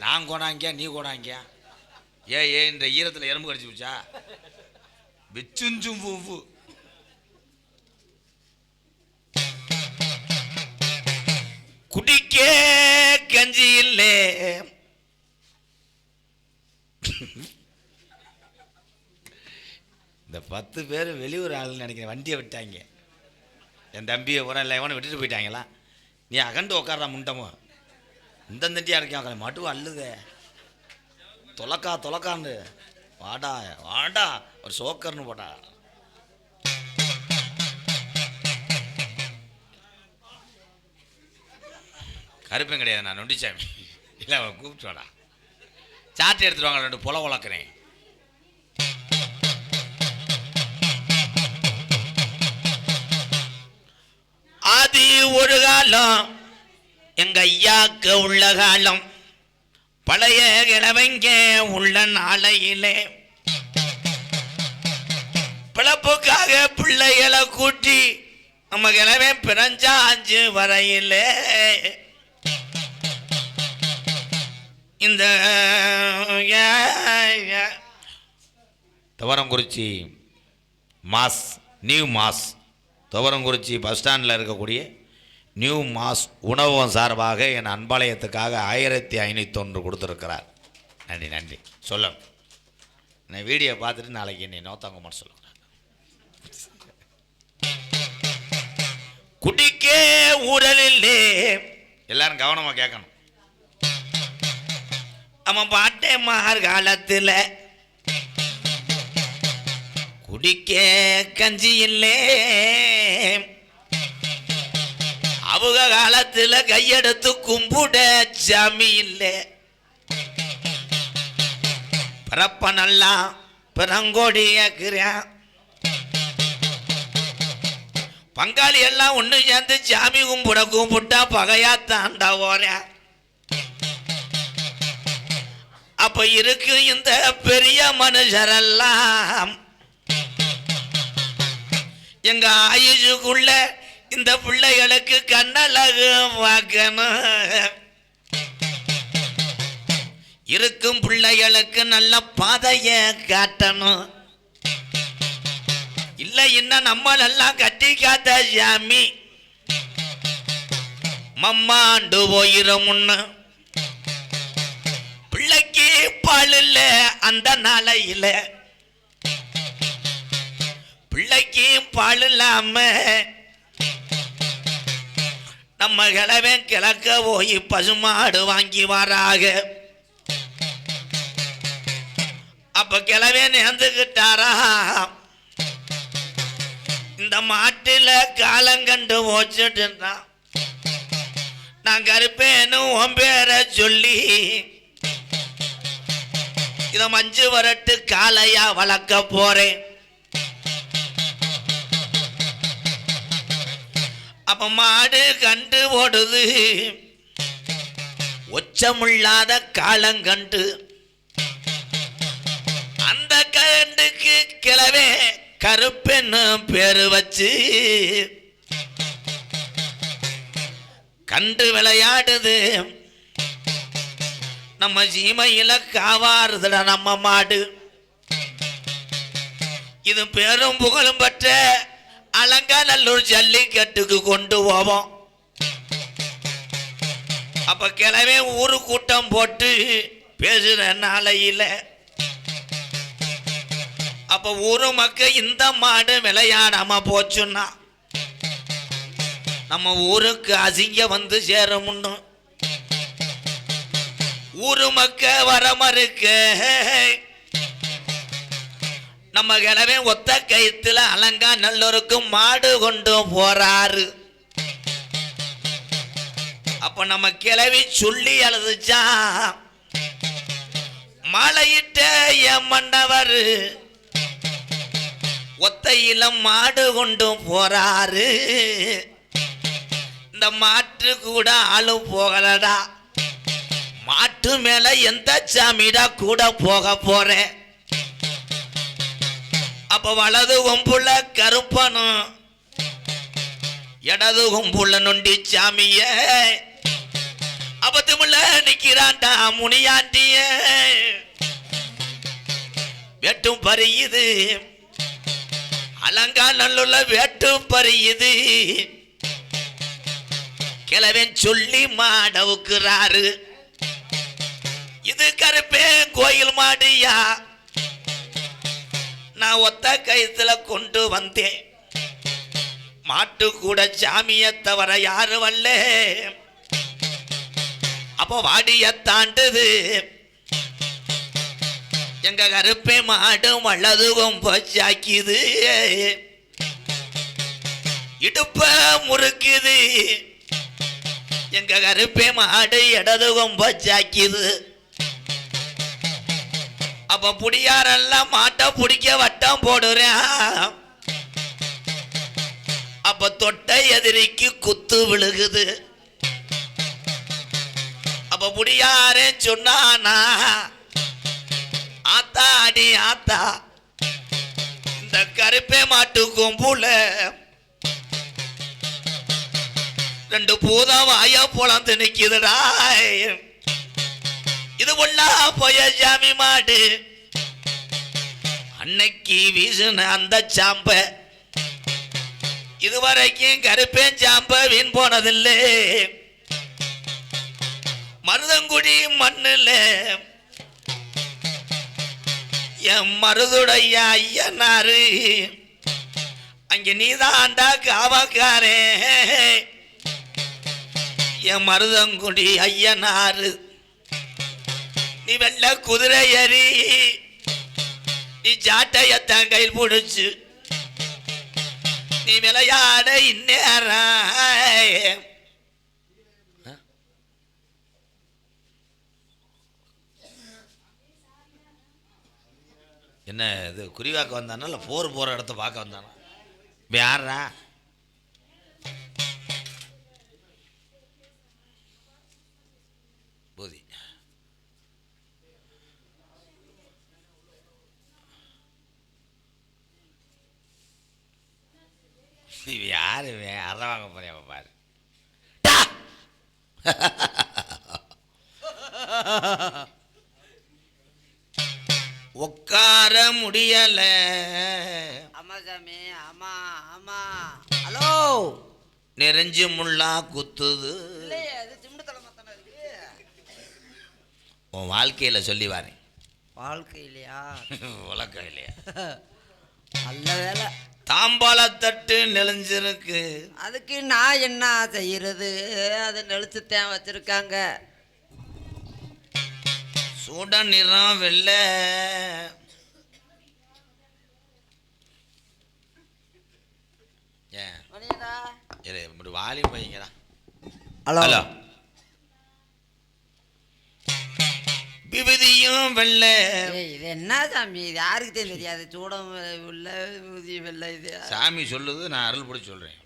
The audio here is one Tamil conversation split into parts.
நான் கோடாங்கியா நீ கோடாங்கியா? இந்த ஈரத்தில் எறும்பு கடிச்சு வச்சா வெச்சுஞ்சும் பூவு. குடிக்க கஞ்சி இல்லை. இந்த 10 பேர் வெளியூர் ஆளுன்னு நினைக்கிறேன். வண்டியை விட்டாங்க. என் தம்பியை போகிறேன் இல்லை எவனை விட்டுட்டு போயிட்டாங்களா? நீ அகண்டு உட்காரா முண்டமோ இந்த தண்டியாக இருக்கான் மட்டும் அல்லுதே தொலைக்கான்னு வாடா வாடா ஒரு சோக்கர்னு போட்டா. கருப்பேன் கிடையாது, நான் நொண்டிச்சாமி இல்லை. அவன் கூப்பிட்டு வாடா, சாட்டை எடுத்துட்டு வாங்க, 2 புல உழக்கிறேன். அது ஒரு காலம் எங்க ஐயாக்கு உள்ள காலம். பழைய கிழவங்க உள்ள நாளையிலே பிழப்புக்காக பிள்ளைகளை கூட்டி நம்ம கிழமை பிறஞ்சா 5 வரையிலே இந்த Thuvarankurichi mass new mass Thuvarankurichi bus ஸ்டாண்டில் இருக்கக்கூடிய நியூ மாஸ் உணவகம் சார்பாக என் அன்பாலயத்துக்காக 1501 கொடுத்துருக்கிறார். நன்றி நன்றி. சொல்ல நான் வீடியோ பார்த்துட்டு நாளைக்கு என்னை நோத்தாங்கம்மான்னு சொல்லுங்க. குடிக்க ஊழலில்லே எல்லாரும் கவனமாக கேட்கணும். அவன் பாட்டே மார் காலத்தில் குடிக்க கஞ்சி இல்லை. அவங்க காலத்தில் கையெடுத்து கும்பிட சாமி இல்லை. பிறப்ப நல்லா பிறங்கோடியாக்குறான். பங்காளி எல்லாம் ஒன்று சேர்ந்து சாமி கும்பிட்டா பகையா தாண்டா ஓர. அப்ப இருக்கு இந்த பெரிய மனுஷரெல்லாம் எங்க ஆயுஷுக்குள்ள இந்த பிள்ளைகளுக்கு கண்ணழகு பார்க்கணும். இருக்கும் பிள்ளைகளுக்கு நல்ல பாதைய காட்டணும். இல்லை இன்னும் நம்மளெல்லாம் கட்டி காத்த சாமி மம்மாண்டு போயிரும். முன்னு பிள்ளைக்கு பால் இல்லை அந்த நாளையில பிள்ளைக்கு பால் இல்லாம நம்ம கிழவன் கிழக்க போய் பசுமாடு வாங்கி வராக. அப்ப கிழவே நேர்ந்துக்கிட்டாரா இந்த மாட்டில காலங்கண்டு போச்சுட்டு நான் கருப்பேன்னு உன் பேரை சொல்லி இத மஞ்சு வரட்டு காளையா வளர்க்க போறேன். அப்ப மாடு கண்டு ஓடுது ஒச்சமில்லாத காலங்கண்டு. அந்த கண்டுக்கு கிழவே கருப்பென்னு பேரு வச்சு கண்டு விளையாடுது. நம்ம சீமையில காவாறுதுட நம்ம மாடு. இது பேரும் புகழும் பெற்ற அலங்காநல்லூர் ஜல்லிக்கட்டுக்கு கொண்டு போவோம். அப்ப கிழவே ஊரு கூட்டம் போட்டு பேசுற நாளையில அப்ப ஊரு மக்கள் இந்த மாடு விளையாடாம போச்சுன்னா நம்ம ஊருக்கு அசிங்க வந்து சேரும். ஊரு மக்க வரமறுக்க நம்ம கிழவே ஒத்த கைத்துல அலங்காநல்லூருக்கு மாடு கொண்டு போறாரு. அப்ப நம்ம கிழவி சொல்லி அழுதுச்சா மாலையிட்ட என் மன்னவர் ஒத்தையில மாடு கொண்டு போறாரு. இந்த மாட்டு கூட ஆளு போகலடா. மாட்டு மேல எந்த சாமிடா கூட போக போறேன். அப்ப வலது கொம்புள்ள கருப்பனும் இடது கொம்புள்ள நொண்டி சாமிய அப்பத்துமுள்ள நிக்கிறான்டா முனியாண்டிய வெட்டும் பறியுது அலங்கா நல்லுள்ள வெட்டும் பறியுது கிழவன் சொல்லி மாடவுக்குறாரு இது கருப்பே கோயில் மாடியா நான் ஒத்த கயித்துல கொண்டு வந்தேன் மாட்டு கூட சாமியை தவிர யாரு வரல அப்போ வாடிய தாண்டுது எங்க கருப்பை மாடு வலதுவும் போச்சாக்கிது இடுப்ப முறுக்குது எங்க கருப்பை மாடு இடதுவும் போச்சாக்கிது அப்ப புடியாரெல்லாம் மாட்டை பிடிக்க வட்டம் போடுறேன் அப்ப தொட்டை எதிரிக்கு குத்து விழுகுது அப்ப புடியாரே சொன்னானா ஆத்தா அடி ஆத்தா இந்த கருப்பை மாட்டு கொம்புல ரெண்டு பூதம் வாய பொழந்து நிக்குதுடா இது உள்ளா போய சாமி மாடு அன்னைக்கு வீசுன அந்த சாம்ப இதுவரைக்கும் கருப்பேன் சாம்ப வீண் போனதில்லை மருதங்குடி மண்ணுல என் மருதுடைய ஐயனாரு அங்க நீதாண்டா காவக்காரே என் மருதங்குடி ஐயனாரு நீ வெள்ள குதிரை ஏறி நீ சாட்டையத்தான் கையில் பிடிச்சு நீ விளையாட இந்நேர என்ன இது குறிவாக்க வந்தானா இல்லை போர் போகிற இடத்த பார்க்க வந்தானா யாரா பூதி நீ யாரு அரை வாங்க போறியா பாரு உட்கார முடியல ஆமா சாமி ஆமா ஆமா ஹலோ நெறிஞ்சு முள்ளா குத்துது உன் வாழ்க்கையில சொல்லி வாரேன் வாழ்க்கையிலையா உலக்கையிலையா நல்ல வேலை தாம்பாளத்தட்டு நெளிஞ்சிருக்கு அதுக்கு நான் என்ன செய்யறது அது நெளிச்சுத்தான் வச்சிருக்காங்க சூட நிறம் வெள்ளை வாலியும் பையங்கடா ஹலோ விபதியும் வெள்ளை இது என்ன சாமி இது யாருக்கு தெரியாது சூடம் உள்ள விபதி வெள்ளை இது சாமி சொல்லுது நான் அருள் பிடிச்சி சொல்றேன்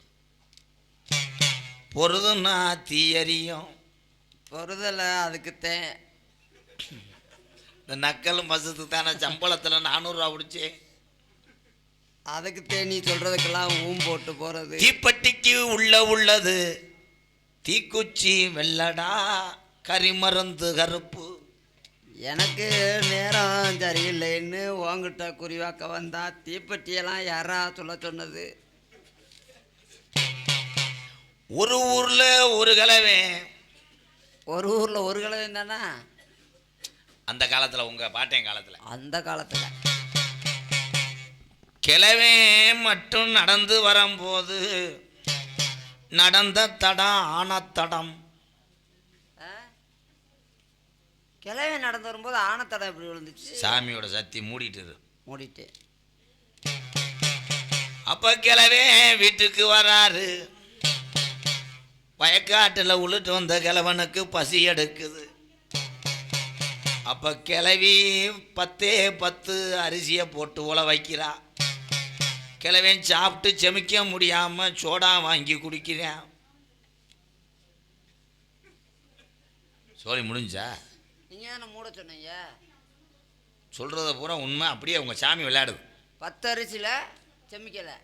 பொருதுன்னா தீயறியும் பொருதல அதுக்குத்தேன் இந்த நக்கலும் பசத்துக்கு தானே சம்பளத்தில் 400 ரூபா பிடிச்சேன் அதுக்குத்தேன் நீ சொல்றதுக்கெல்லாம் போட்டு போறது தீப்பெட்டிக்கு உள்ளது தீக்குச்சி வெள்ளடா கரிமருந்து கருப்பு எனக்கு நேரம் சரியில்லைன்னு உங்ககிட்ட குறிவாக்க வந்தா தீப்பெட்டியெல்லாம் யாரா சொல்ல சொன்னது ஒரு ஊர்ல ஒரு கலவை ஒரு ஊர்ல ஒரு கலவை தானா அந்த காலத்துல உங்க பாட்டையன் காலத்துல அந்த காலத்துல கிழவே மட்டும் நடந்து வரும்போது நடந்த தடம் ஆனத்தடம் கிழவே நடந்து வரும்போது ஆனத்தடம் எப்படி விழுந்துச்சு சாமியோட சக்தி மூடிட்டு அப்ப கிழவே வீட்டுக்கு வராரு வயக்காட்டில் உளுட்டு வந்த கிழவனுக்கு பசி எடுக்குது அப்ப கிழவி 10 அரிசியை போட்டு உல வைக்கிறா கிழவன் சாப்பிட்டு செமிக்க முடியாம சோடா வாங்கி குடிக்கிறேன் சோழி முடிஞ்சா நீங்க தானே மூட சொன்னீங்க சொல்றத பூரா உண்மை அப்படியே உங்க சாமி விளையாடுது 10 அரிசியில் செமிக்கலை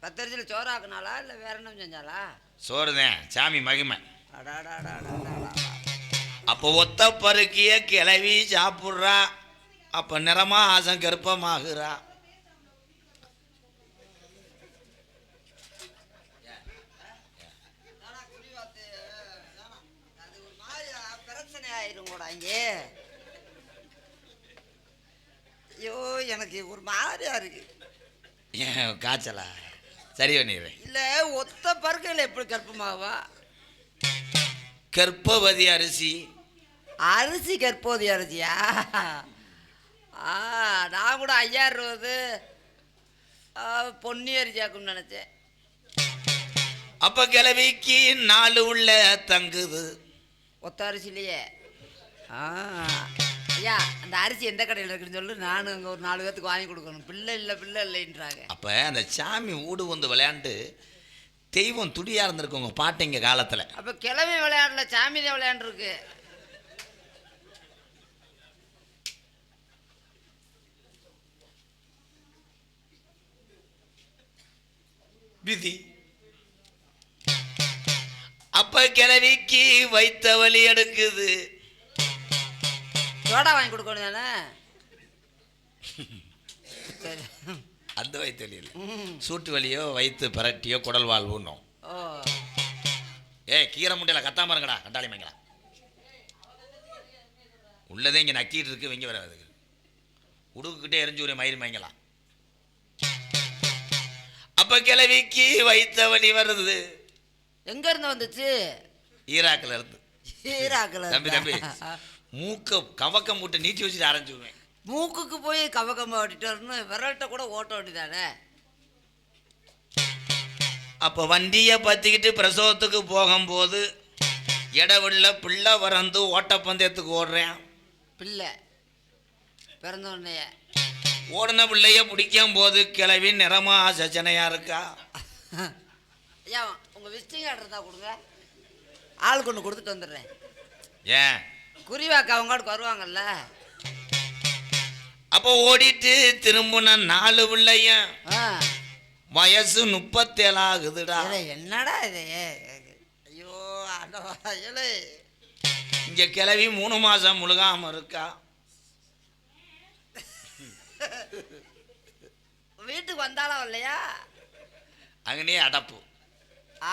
10 அரிசியில் சோறாக்குனாலா இல்லை வேற என்ன செஞ்சாலா சோறுதான் சாமி மகிமை அடாடாடாடாடா. அப்போ ஒத்த பருக்கிய கிளவி சாப்பிட்றா. அப்போ நிறமா ஆசம் கருப்பமாகுறா. அது ஒரு மாதிரி பிரச்சனை ஆயிரும் கூட இங்கே. ஐயோ எனக்கு ஒரு மாதிரியா இருக்கு. ஏன் காய்ச்சலா? சரி பண்ணிடுறேன். இல்ல ஒத்த பருக்கையில் எப்படி கற்பமாவா? கற்பவதி அரிசி. அரிசி கற்போதி அரிசியா? நான் கூட 5000 ரூபது பொன்னி அரிசியாக்குன்னு நினைச்சேன். அப்ப கிளவிக்கு 4 உள்ள தங்குது. ஒத்த அரிசிலையே. ஐயா அந்த அரிசி எந்த கடையில் இருக்குன்னு சொல்லு, நானும் அங்கே ஒரு 4 பேர்த்துக்கு வாங்கி கொடுக்கணும். பிள்ளை இல்லைன்றாங்க. அப்போ அந்த சாமி ஊடு வந்து விளையாண்டு தெய்வம் துடியாக இருந்திருக்கு உங்கள் பாட்டிங்க காலத்தில். அப்போ கிளவி விளையாடல, சாமி தான் விளையாண்டுருக்கு. விதி. அப்ப கிளவிக்கு வைத்த வலி எடுக்குது. சோடா வாங்கி கொடுக்கணும் தானே? சரி. அந்த வயிற்று வலி இல்லை, சூட்டு வலியோ வயிற்று பரட்டியோ குடல் வாழ்வுன்னும். ஓ கீரை முட்டையில கத்தாம இருங்கடா கண்டாளி மங்களா. உள்ளதே இங்கே நக்கிட்டு இருக்கு. வெங்க வராது உடுக்கிட்டே எரிஞ்சு ஒரு மயிர் மயங்கலாம். அப்ப கிளவிக்கு வைத்த வலி வருது. எங்க இருந்து வந்துச்சு? ஈராக்கில் இருந்து. ஈராக்கில்? தம்பி தம்பி மூக்க கவக்கம் போட்டு நீட்டி வச்சுட்டு ஆரம்பிச்சுவேன். மூக்குக்கு போய் கவக்கமாக ஓட்டிட்டு வரணும், விரல்கிட்ட கூட ஓட்ட ஓட்டிதானே. அப்போ வண்டியை பற்றிக்கிட்டு பிரசவத்துக்கு போகும்போது இடவில்ல பிள்ளை வரந்து ஓட்டப்பந்தயத்துக்கு ஓடுறேன். பிள்ளை பிறந்த உடனே ஓடின பிள்ளைய பிடிக்கும் போது கிளவி நிறமா சச்சனையா இருக்கா. ஐயா உங்கள் விசிட்டிங் கார்டு இருந்தால் கொடுங்க, ஆளுக்கு ஒன்று கொடுத்துட்டு வந்துடுறேன். ஏன்? குறிவாக்கு அவங்களுக்கு வருவாங்கல்ல. அப்போ ஓடிட்டு திரும்பின 4 பிள்ளையும் வயசு 37 ஆகுதுடா. என்னடா இது? ஐயோ ஆண்டவா. இங்க கிளவி 3 மாசம் முழுகாம இருக்கா. வீட்டுக்கு வந்தாலும் இல்லையா? அங்கனே அடப்பு.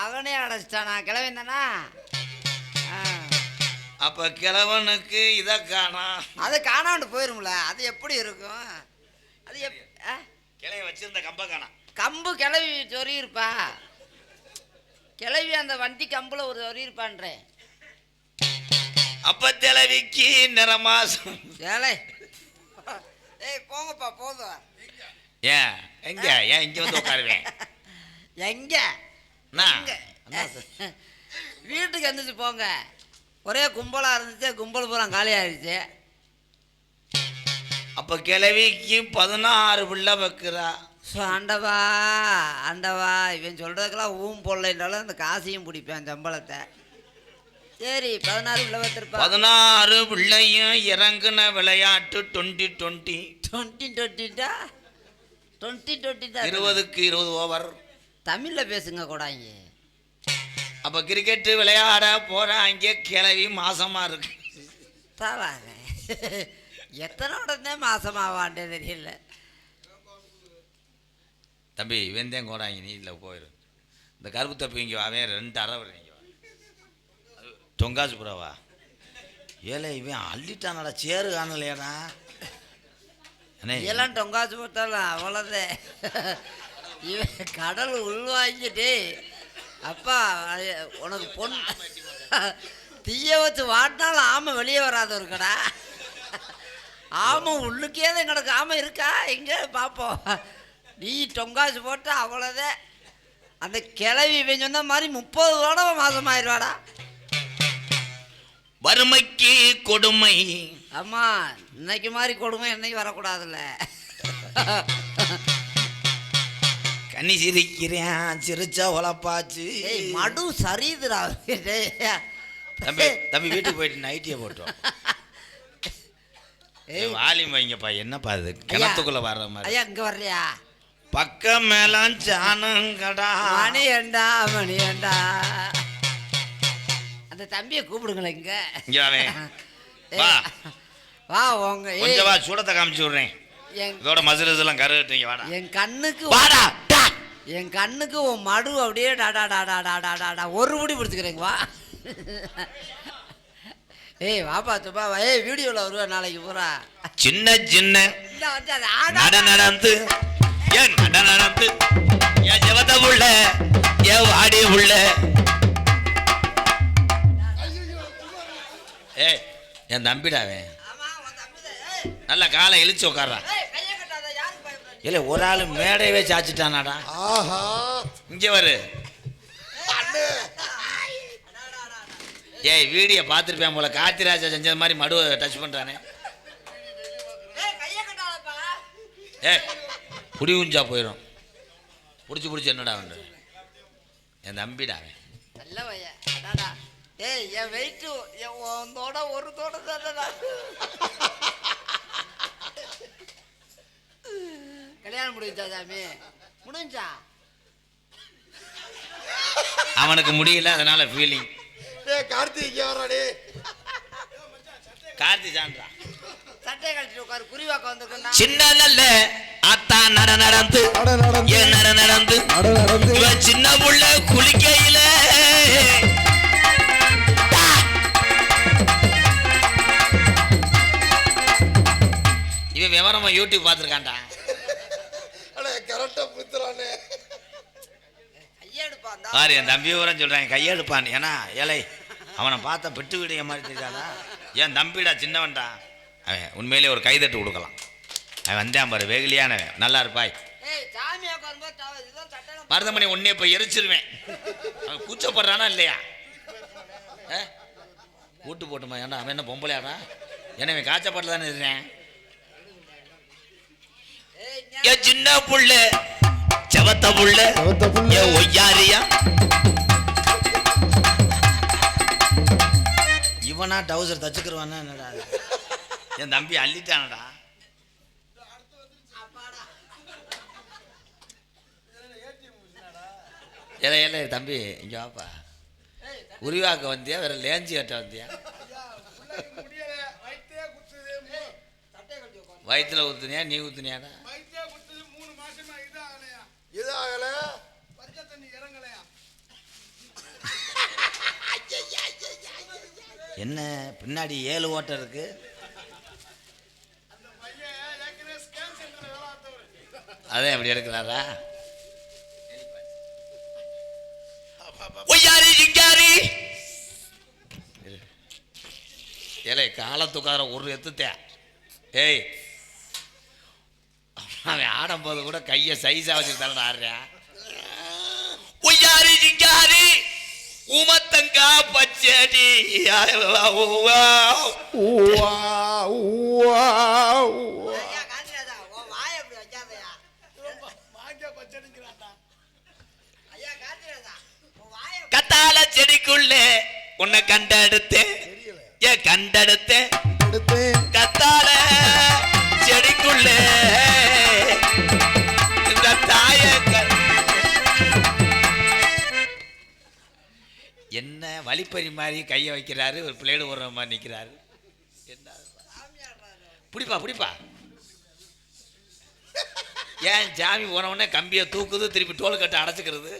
அவனே அடைச்சிட்டானா கிளவன் தானா? அப்ப கிழவனுக்கு இதை காணா. அதை காணாண்டு போயிரும்ல, அது எப்படி இருக்கும்? அது கிளைய வச்சிருந்த கம்ப காணா. கம்பு கிளவி சொறி இருப்பா. கிளவி அந்த வண்டி கம்புல ஒரு சொறி இருப்பான்றேன். அப்ப கிளவிக்கு நிறமாசம். ஏழை ஏய் போங்கப்பா போதும். ஏன் எங்க? ஏன் இங்க வந்து உட்காருவேன்? எங்க வீட்டுக்கு எந்திரிச்சு போங்க. ஒரே கும்பலாக இருந்துச்சு, கும்பல் பூரா காலி ஆயிடுச்சு. அப்போ கிளவிக்கு 16 பிள்ளை வைக்கிறா. ஸோ ஆண்டவா ஆண்டவா, இவன் சொல்கிறதுக்கெல்லாம் போடலைன்றாலும் அந்த காசையும் பிடிப்பேன் சம்பளத்தை. சரி 16 பிள்ளை வைத்திருப்பா. 16 பிள்ளையும் இறங்குன விளையாட்டு 20-20. 20-20 20க்கு 20 ஓவர். தமிழில் பேசுங்க கூடாங்க. அப்போ கிரிக்கெட்டு விளையாட போகிறாங்க. கிளவி மாசமா இருக்கு. தவாங்க எத்தனை உடனே மாசமாவாண்டே தெரியல. தம்பி வெந்தயம் கோடாங்க. நீ இல்லை போயிரு. இந்த கருப்பு தப்பி இங்கே வாவேன் 2 அரை வரும். தொங்காசு புறாவா? ஏழை இவன் அள்ளிட்டானடா. சேரு காணலையாடா. எல்லாம் டொங்காசு போட்டாலும் அவ்வளோதே. இவன் கடல் உள்வாங்கிட்டு அப்பா உனக்கு தீய வச்சு வாட்டினாலும் ஆமை வெளியே வராத இருக்கடா. ஆமை உள்ளுக்கே தான் கிடக்கு. ஆமை இருக்கா எங்கே பார்ப்போம். நீ டொங்காசு போட்டு அவ்வளோதே. அந்த கிளவி இவன் சொன்ன மாதிரி 30 தடவை மாசமாயிருவாடா. வறுமைக்கு கொடுமை. ஆமாம் இன்னைக்கு மாதிரி கொடுமை என்னைக்கு வரக்கூடாதுல்ல. கண்ணி சிரிக்கிறேன் சிரிச்சா உழப்பாச்சு. மடு சரிதுரா. தம்பி தம்பி வீட்டுக்கு போயிட்டு நைட்டியை போட்டோம். வாலியம் வைங்கப்பா. என்னப்பா அது கிணத்துக்குள்ள வர்ற மாதிரி? ஐயா இங்கே வர்றியா? பக்கம் மேலாம் சாணங்கடா. மணி ஏண்டா மணி ஏண்டா. அந்த தம்பியை கூப்பிடுங்களேன் இங்க. இங்க வாவே. வா வா உங்க கொஞ்சம் வா, சூடத்தை காமிச்சு விடுறேன். இதோட மசில்ஸ் எல்லாம் கருகட்டீங்க. வாடா என் கண்ணுக்கு வாடா. என் கண்ணுக்கு உன் மடு அப்படியே டாடா டாடா டாடா டாடா ஒரு முடி பிடிச்சிக்கிறேங்க. வா ஏய் வாப்பா சுப்பா. ஏய் வீடியோவில் வருவா நாளைக்கு பூரா. சின்ன சின்ன நட நடந்து ஏன் நட நடந்து ஏன் ஜெவத உள்ள ஏன் வாடி உள்ள. ஏய் என் தம்பிடாவே நல்ல காலை இழிச்சு உட்கார்றா. இல்ல ஒரு ஆள் மேடையவே சாச்சிட்டானாடா. இங்க வரு. ஏய் வீடியோ பார்த்துருப்பேன் போல, கார்த்திராஜா செஞ்சது மாதிரி மடுவை டச் பண்றானே. ஏ புடி உஞ்சா போயிடும். பிடிச்சி என்னடா வந்து என் தம்பிடாவே. நல்ல பைய. ஏய் என் வெயிட்டு உன்னோட ஒரு தோட தானடா. கல்யாணம் முடிஞ்சா சாமி? முடிஞ்சா? அவனுக்கு முடியல, அதனால ஃபீலிங். கார்த்திக் வராடே. கார்த்தி சான்றா சட்டை கழிச்சு உட்காரு. குறிவாக்க வந்துருக்கா சின்ன நல்ல ஆத்தா நட நடந்து ஏன் நட நடந்து இவன் சின்ன புள்ள குளிக்கையில இவன் விவரமா யூடியூப் பார்த்துருக்கான்டா. கரெக்டா புத்துறானே. பாரு என் தம்பி விவரம் சொல்றான், கையெடுப்பான். ஏன்னா ஏழை அவனை பார்த்தா பெட்டு விடிய மாதிரி தெரியாதா? என் தம்பிடா, சின்னவன்டா. அவன் உண்மையிலே ஒரு கைதட்டு கொடுக்கலாம். அவன் வந்தேன் பாரு, வெகுலியானவன். நல்லா இருப்பாய். மருதமணி உன்னே போய் எரிச்சிருவேன். அவன் கூச்சப்படுறானா இல்லையா? கூட்டு போட்டுமா? ஏன்னா அவன் என்ன பொம்பளையாடா? ஏன்னா அவன் காய்ச்சப்பட்டு தானே இருக்கிறேன். என் சின்ன புள்ள செவத்த புள்ள என் ஒய்யாரியா. இவனா டவுசர் தச்சுக்கிறவானா என்னடா? என் தம்பி அள்ளிட்டானடா. ஏல ஏல தம்பி இங்க வாப்பா. உருவாக்க வந்தியா வேற லேஞ்சி கட்ட வந்தியா? வயிற்றுல ஊத்துனியா நீ ஊத்துனியாடா? என்ன பின்னாடி 7 ஓட்டம் இருக்கு? அதே அப்படி எடுக்கிறாரா? ஒய்யாரி சிங்காரி ஏலே காலத்துக்கார ஒரு எத்துத்தே. ஏய் அவன் ஆடும்போது கூட கையை சைஸா வச்சுக்கிட்டான் ஆடுறா. ஒய்யாரி சிங்காரி உமத்தங்கா பச்சடி கத்தால செடிக்குள்ளே உன்னை கண்டெடுத்தேன். ஏன் கண்டெடுத்தேன்? கத்தால செடிக்குள்ளே இந்த தாய என்ன வழிப்பறி மாதிரி கையை வைக்கிறாரு, ஒரு பிளேடு போடுற மாதிரி நிற்கிறாரு. என்ன பிடிப்பா பிடிப்பா. ஏன் ஜாமி போன உடனே கம்பியை தூக்குது, திருப்பி டோல் கட்ட அடைச்சிக்கிறது.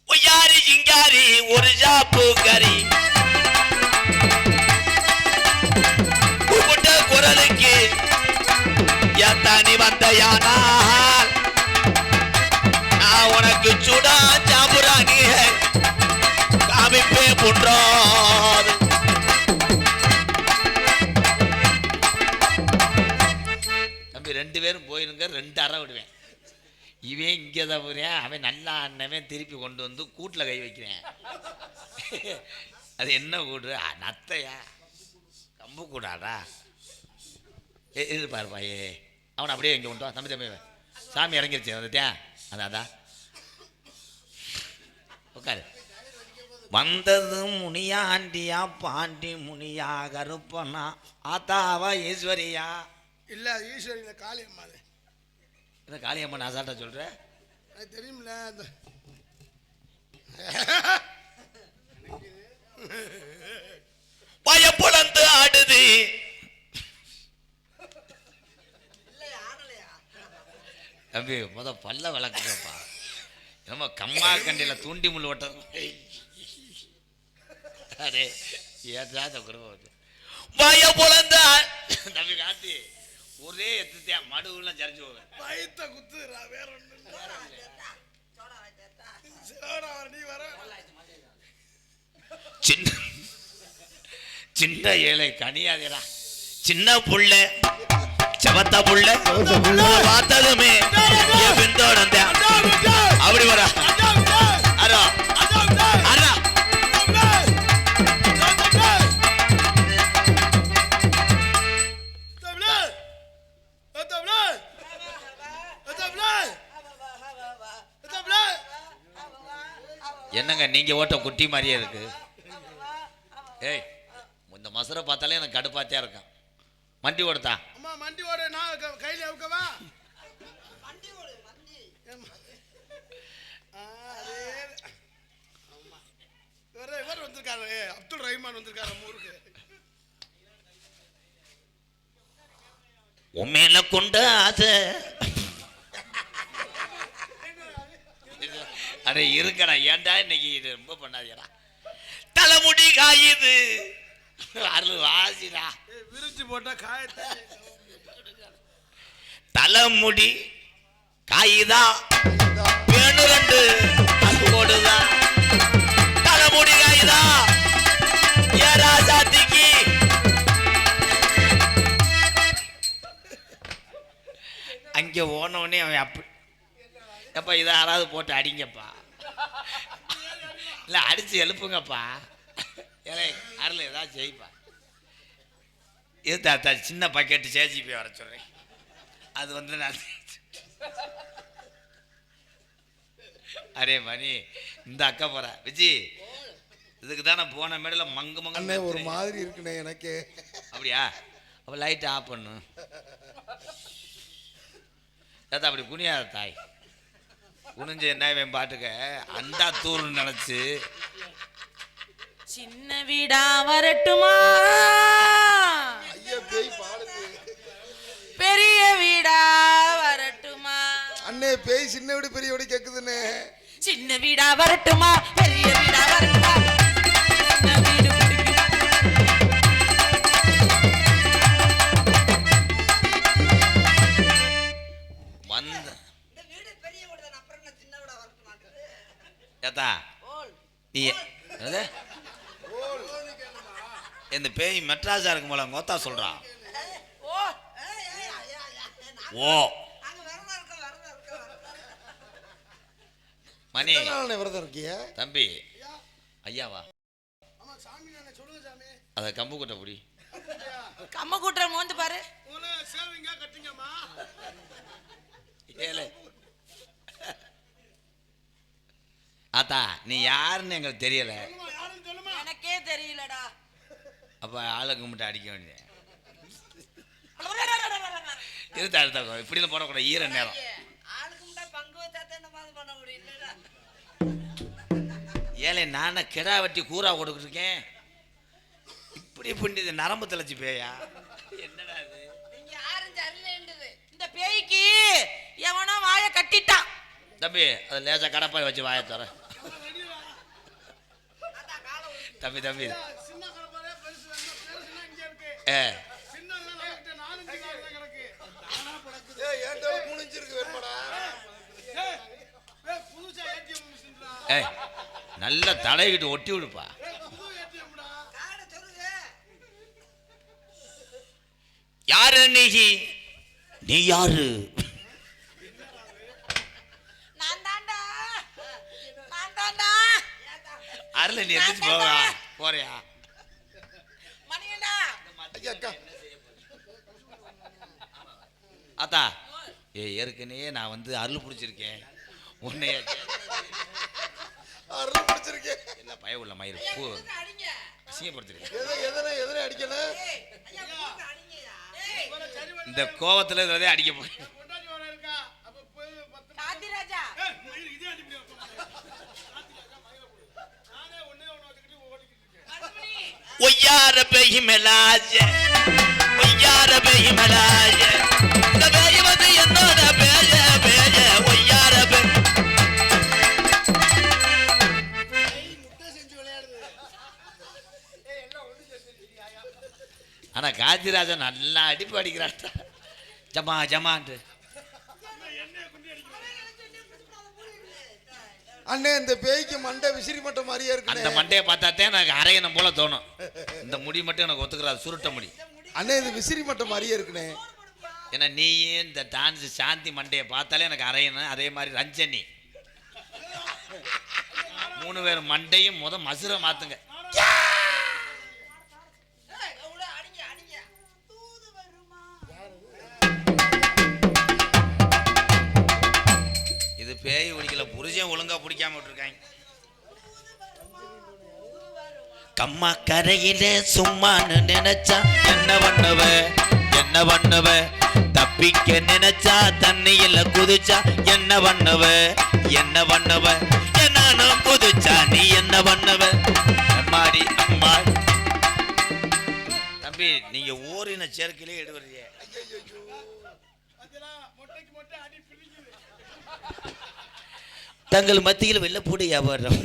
ஒய்யாரி சிங்காரி ஒரு ஜாப்பு கறி கூப்பிட்ட குரலுக்கு எத்தானி வந்தையானால் நான் உனக்கு சுடா சாம்புராணி காமிப்பே புன்றாது. தம்பி 2 பேரும் போயிருங்க, 2 அறை விடுவேன். இவன் இங்கே தான் போகிறேன், அவன் நல்லா அண்ணவன் திருப்பி கொண்டு வந்து கூட்டில் கை வைக்கிறேன். அது என்ன கூடு? நத்தையா? கம்பு கூடாடா. இருப்பாருப்பா. அவனை அப்படியே இங்கே கொண்டு வா. தம்பி தம்பி சாமி இறங்கிருச்சு வந்துட்டேன். அதான் உட்காரு. வந்தது முனியாண்டியா பாண்டி முனியா கருப்பனா ஆத்தாவா ஈஸ்வரியா? இல்லை ஈஸ்வரி காளியம்மா. இந்த காளியம்மன் அசால்ட்டா சொல்கிறேன். அது தெரியுமில்ல அந்த பயப்புலந்து ஆடுது. தம்பி பல்ல விளக்குப்பா. நம்ம கம்மா கண்டில தூண்டி முள் ஓட்டம். அரே ஏதாத குடும்பம் பயப்புலந்த தம்பி காட்டி ஒரே எத்துத்தியா மடுவுலாம் சரிஞ்சு போவேன். பயத்தை குத்துறா வேற ஒண்ணு நீ வர சின்ன சின்ன ஏழை கனியாதேடா. சின்ன புள்ள செவத்த புள்ள பார்த்ததுமே பிந்தோட அப்படி வர அரா அரா என்னங்க நீங்க ஓட்ட குட்டி மாதிரியே இருக்கு. ஏய் இந்த மசுரை பார்த்தாலே எனக்கு கடுப்பாத்தியா இருக்கும். மண்டி ஓடுதா? அம்மா மண்டி ஓடு. நான் கையில அவுக்கவா? மண்டி ஓடு மண்டி. இவர் வந்திருக்காரு, அப்துல் ரஹ்மான் வந்திருக்காரு ஊருக்கு. உண்மையில கொண்ட ஆசை அடே இருக்கடா. ஏன்டா இன்னைக்கு இது ரொம்ப பண்ணாதீடா. தலைமுடி காயுது அருள் வாசிடா. விரிச்சு போட்டா காயத்தை தலைமுடி காயுதா வேணு ரெண்டு அது போடுதா. தலைமுடி காயுதா ஏரா சாத்திக்கு அங்கே ஓனவனே அவன் அப்படி எப்பா இதை யாராவது போட்டு அடிங்கப்பா. இல்லை அடித்து எழுப்புங்கப்பா. ஏலே அருள் ஏதாவது செய்ப்பா. இது தாத்தா சின்ன பாக்கெட்டு சேஜிபி வர சொல்கிறேன். அது வந்து நான் அரே மணி இந்த அக்கா போற விஜி இதுக்கு தானே போன மேடல மங்கு மங்க ஒரு மாதிரி இருக்குண்ணே எனக்கு. அப்படியா? அப்போ லைட்டை ஆஃப் பண்ணு தாத்தா. அப்படி குனியாத தாய். குனிஞ்சு என்ன இவன் பாட்டுக்க அண்டா தூர்னு நினைச்சு. சின்ன வீடா வரட்டுமா பெரிய வீடா வரட்டுமா? அண்ணே பேய் சின்ன வீடு பெரிய வீடு கேக்குதுண்ணே. சின்ன வீடா வரட்டுமா பெரிய வீடா வரட்டுமா? சின்ன வீடு வந்த இந்த வீடு பெரிய வீடு தான். அப்புறம் என்ன சின்ன வீடா வரட்டுமா? ஏத்தா நீ இந்த பேய் மெட்ராஸா இருக்கும் போல கோத்தா சொல்றா. ஓ மணி விரதம் இருக்கிய தம்பி ஐயாவா அத கம்பு கொட்ட புடி. கம்ம கூட்டுற மோந்து பாரு. ஏலே ஆத்தா நீ யாருன்னு எங்களுக்கு தெரியல. எனக்கே தெரியலடா. அப்ப ஆளை கும்பிட்டு அடிக்க வேண்டிய இருத்தா எடுத்தா இப்படிலாம் போடக்கூடாது. ஈர நேரம் ஆளுக்கு பங்கு வச்சா என்ன பண்ண முடியல. ஏலே நானே கிடா வெட்டி கூறா கொடுத்துருக்கேன். இப்படி புண்ணியது நரம்பு தலைச்சு பேயா என்னடா இது? நீங்க யாரும் சரியில்லைன்றது. இந்த பேய்க்கு எவனோ வாயை கட்டிட்டான். தம்பி அது லேசா கடப்பாய் வச்சு வாய தர. தம்பி தம்பி ஏ ஏய் நல்ல தலைகிட்டு ஒட்டி விடுப்பா. யாரு நீ? நீ யாரு? நான் தான்டா. நான் தான்டா. அருள நீ எந்திரிச்சு போவா போறியா? மணியண்டா. ஆத்தா ஏற்கனவே நான் வந்து அருள் பிடிச்சிருக்கேன். உன்னைய அருள் பிடிச்சிருக்கேன். என்ன பய உள்ள மயிறு பூ அசிங்கப்படுத்திருக்கேன். எதனை அடிக்கணும்? இந்த கோவத்துல அடிக்க போறேன். காந்திராஜா ஒய்யார பெய் மேலாஜ ஒய்யார பெய் மேலாஜ இந்த பேய் வந்து என்னோட பேஜ பேஜ ஒய்யார பெய் ஆனா காஞ்சிராஜன் நல்லா அடிப்பு அடிக்கிறாட்டா ஜமா ஜமான்ட்டு. அண்ணே இந்த பேய்க்கு மண்டை விசிறி மட்டை மாதிரியே இருக்கு. அந்த மண்டையை பார்த்தாத்தே எனக்கு அரையணும் போல தோணும். இந்த முடி மட்டும் எனக்கு ஒத்துக்கிறாது, சுருட்ட முடி. அண்ணே இது விசிறி மட்டை மாதிரியே இருக்குண்ணே. ஏன்னா நீயே இந்த டான்ஸ் சாந்தி மண்டையை பார்த்தாலே எனக்கு அரையணும். அதே மாதிரி ரஞ்சனி 3 பேர் மண்டையும் மசுரை மாத்துங்க. இது பேய் பிடிக்கல, புருஷன் ஒழுங்கா பிடிக்காம விட்டுருக்காங்க. கம்மா கரையில சும்மான்னு நினைச்சா என்ன பண்ணுவ என்ன பண்ணுவ, தப்பிக்க நினைச்சா தண்ணியில குதிச்சா என்ன பண்ணுவ என்ன பண்ணுவ, நானும் குதிச்சா நீ என்ன பண்ணுவ அம்மாடி அம்மா. தம்பி நீங்க ஓரின சேர்க்கையிலே எடுவீங்க. தங்கள் மத்தியில் வெள்ளப்பூடி வியாபாரம்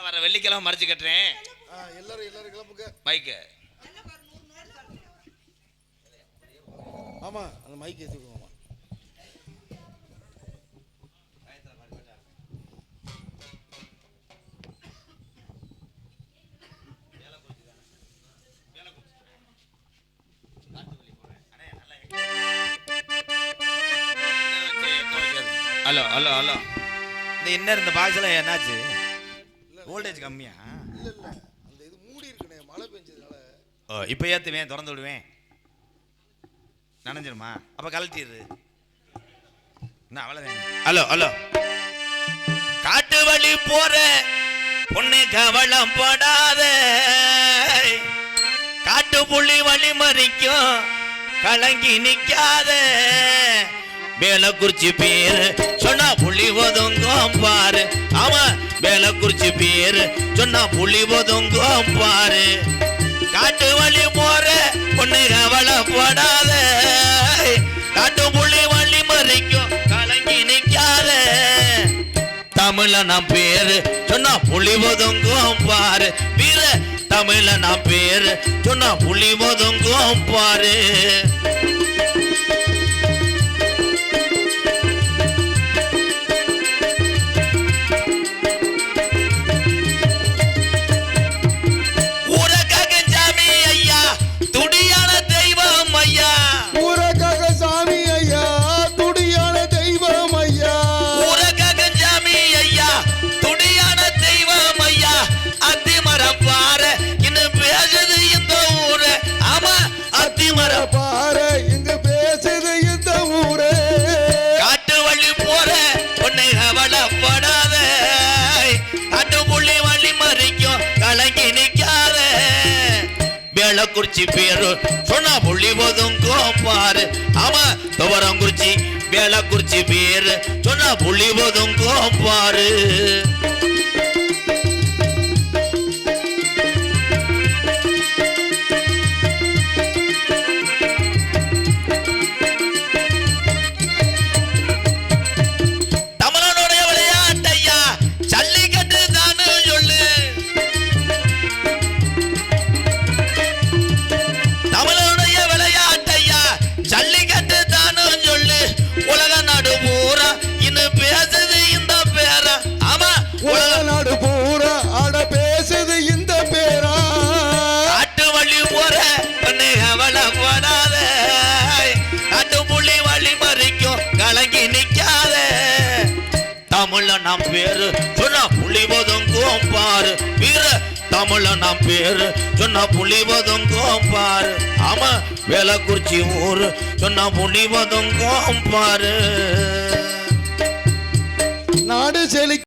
வர வெள்ளிக்கிழமை மறைச்சு கட்டுறேன். எல்லாரும் கிளம்புங்க. மைக்கு ஆமா அந்த மைக் ஏத்திடுவோம். ஹலோ ஹலோ ஹலோ இந்த என்ன இந்த பாக்ஸ்ல என்னாச்சு? வோல்டேஜ் கம்மியா? இல்ல இல்ல அந்த இது மூடி இருக்குனே, மழை பெஞ்சதுனால. இப்போ ஏத்துவேன், திறந்து விடுவேன், நனைஞ்சிருமா? அப்ப கழட்டிடு. என்ன அவ்வளவுதான். ஹலோ ஹலோ காட்டு வழி போற பொண்ணு கவலம் படாத, காட்டு புள்ளி வழி மறிக்கும் கலங்கி நிக்காத, வேலக்குறிச்சி பேரு சொன்னா புள்ளி ஒதுங்கும் பாரு. ஆமா வேலக்குறிச்சி பேரு சொன்னா புள்ளி ஒதுங்கும் பாரு. காட்டு வழி போற பொண்ணு கவலைப்படாத, காட்டு புள்ளி வழி மறிக்கும் கலங்கி நிக்காத, தமிழ நாம் பேரு சொன்னா புள்ளி ஒதுங்கும் பாரு. வீர தமிழ நாம் பேரு சொன்னா புள்ளி ஒதுங்கும் பாரு. வேலக்குறிச்சி பேரு சொன்னா புள்ளி ஒதுங்கும் பாரு. ஆமா துவரங்குறிச்சி வேலக்குறிச்சி பேரு சொன்னா புள்ளி ஒதுங்கும் பாரு. தமிழனுடைய விளையாட்டையா ஜல்லிக்கட்டு தானு சொல்லு, தமிழனுடைய விளையாட்டையா ஜல்லிக்கட்டு தானு சொல்லு. உலக நாடு பூரா இன்னும் பேசுது இந்த பேரா. ஆமா உலக நாடு பூரா ஆட பேசுது இந்த பேரா. காட்டு வழி போற பொண்ணு கவலைப்படாத, காட்டு புள்ளி வழி மறிக்கும் கலங்கி நிக்காத, தமிழ நாம் பேரு சொன்னா புள்ளி ஒதுங்கும் பாரு. வீர தமிழ நாம் பேரு சொன்னா புள்ளி ஒதுங்கும் பாரு. ஆமா வேலக்குறிச்சி ஊரு சொன்னா புள்ளி ஒதுங்கும் பாரு. நாடு செழி